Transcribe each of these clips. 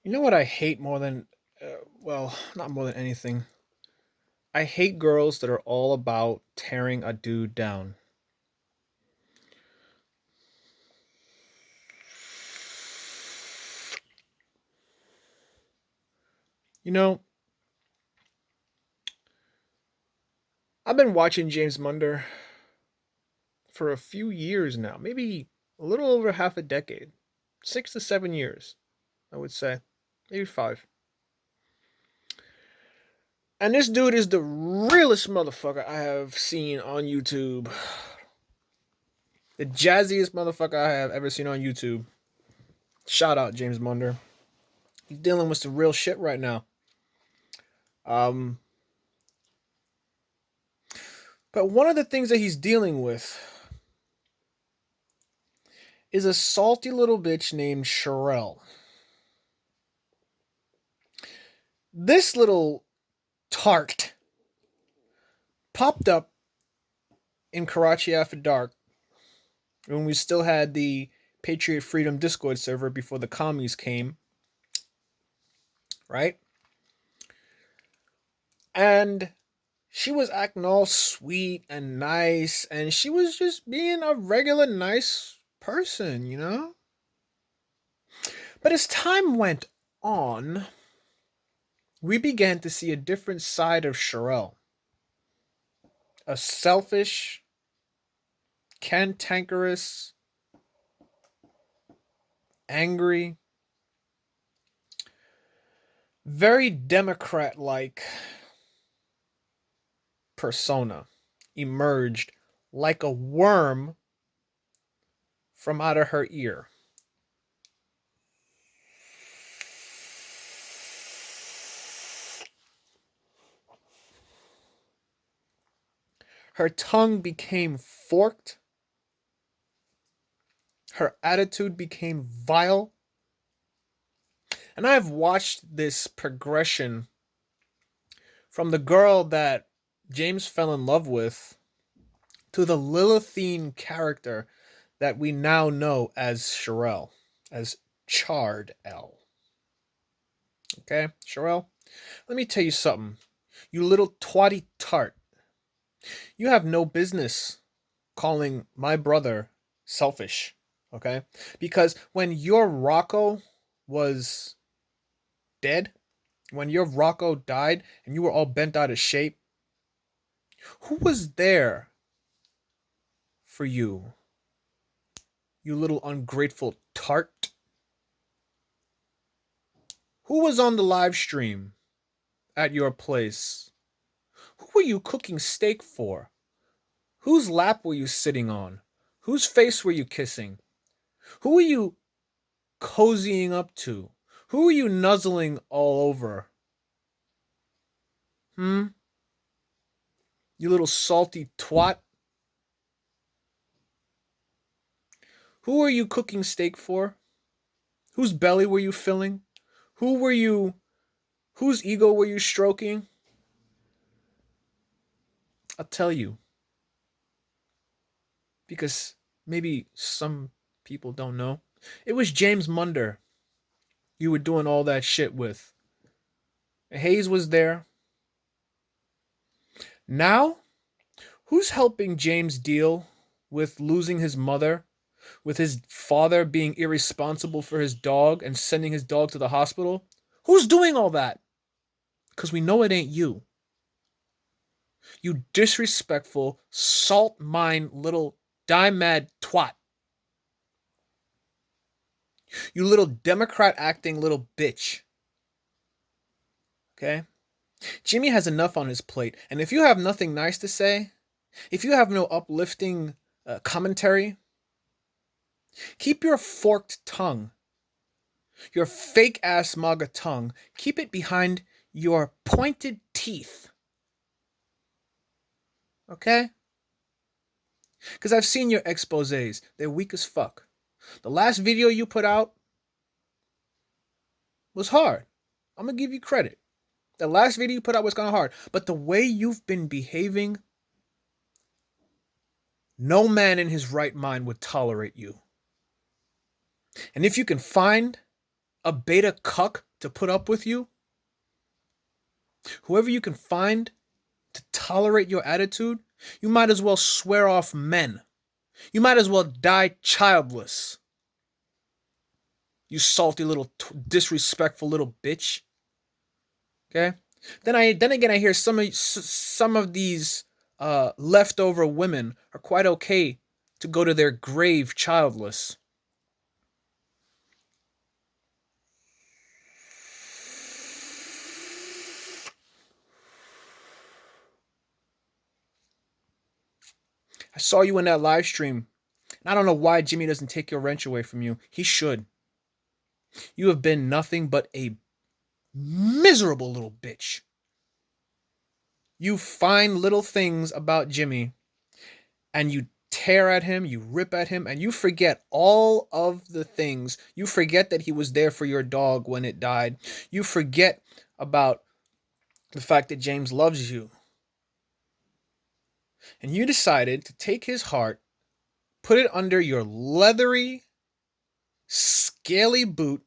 You know what I hate more than, well, not more than anything? I hate girls that are all about tearing a dude down. You know, I've been watching James Munder for a few years now, maybe a little over half a decade, 6 to 7 years, I would say, maybe five. And this dude is the realest motherfucker I have seen on YouTube. The jazziest motherfucker I have ever seen on YouTube. Shout out James Munder. He's dealing with some real shit right now. Um, but one of the things that he's dealing with is a salty little bitch named Sherelle. This little tart popped up in Karachi After Dark when we still had the Patriot Freedom Discord server before the commies came, right? And she was acting all sweet and nice, and she was just being a regular nice person, you know? But as time went on, we began to see a different side of Sherelle. A selfish, cantankerous, angry, very Democrat like persona emerged like a worm from out of her ear. Her tongue became forked. Her attitude became vile. And I've watched this progression from the girl that James fell in love with to the Lilithine character that we now know as Sherelle, as chard-elle. Okay, Sherelle, let me tell you something. You little twatty tart. You have no business calling my brother selfish, okay? Because when your Rocco was dead, when your Rocco died and you were all bent out of shape, who was there for you? You little ungrateful tart. Who was on the live stream at your place? Who were you cooking steak for? Whose lap were you sitting on? Whose face were you kissing? Who were you cozying up to? Who were you nuzzling all over? You little salty twat. Who were you cooking steak for? Whose belly were you filling? Whose ego were you stroking? I'll tell you. Because maybe some people don't know. It was James Munder you were doing all that shit with. Hayes was there. Now, who's helping James deal with losing his mother, with his father being irresponsible for his dog and sending his dog to the hospital? Who's doing all that? Because we know it ain't you. You disrespectful, salt mine little dime mad twat. You little Democrat acting little bitch. Okay? Jimmy has enough on his plate. And if you have nothing nice to say, if you have no uplifting commentary, keep your forked tongue, your fake ass MAGA tongue, keep it behind your pointed teeth. Okay? Because I've seen your exposés. They're weak as fuck. The last video you put out was hard. I'm going to give you credit. The last video you put out was kind of hard. But the way you've been behaving, no man in his right mind would tolerate you. And if you can find a beta cuck to put up with you, whoever you can find to tolerate your attitude, you might as well swear off men. You might as well die childless. You salty little disrespectful little bitch. Okay? Then again I hear some of these leftover women are quite okay to go to their grave childless. I saw you in that live stream. And I don't know why Jimmy doesn't take your wrench away from you. He should. You have been nothing but a miserable little bitch. You find little things about Jimmy and you tear at him, you rip at him, and you forget all of the things. You forget that he was there for your dog when it died. You forget about the fact that James loves you. And you decided to take his heart, put it under your leathery, scaly boot,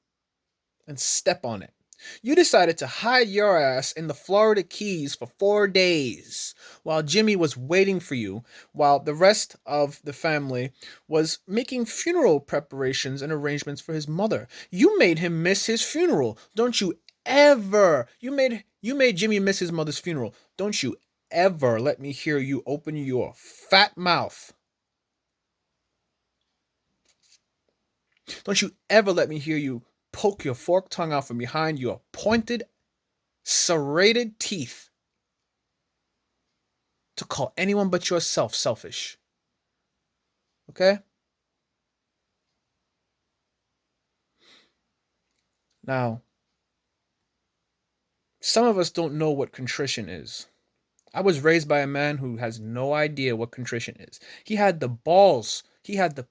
and step on it. You decided to hide your ass in the Florida Keys for 4 days while Jimmy was waiting for you, while the rest of the family was making funeral preparations and arrangements for his mother. You made him miss his funeral. Don't you ever. You made Jimmy miss his mother's funeral. Don't you ever let me hear you open your fat mouth. Don't you ever let me hear you poke your forked tongue out from behind your pointed, serrated teeth to call anyone but yourself selfish. Okay? Now, some of us don't know what contrition is. I was raised by a man who has no idea what contrition is. He had the balls, he had the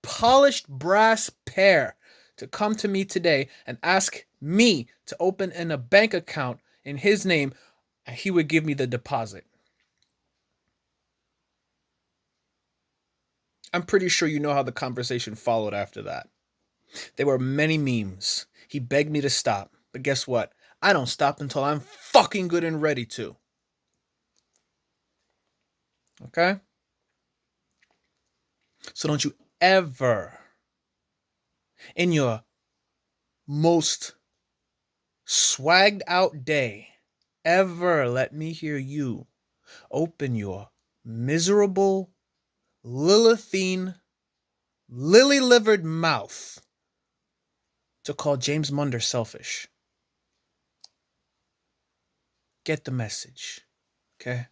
polished brass pair to come to me today and ask me to open in a bank account in his name, and he would give me the deposit. I'm pretty sure you know how the conversation followed after that. There were many memes. He begged me to stop, but guess what? I don't stop until I'm fucking good and ready to. Okay? So don't you ever, in your most swagged out day, ever let me hear you open your miserable, Lilithine, lily-livered mouth to call James Munder selfish. Get the message, okay?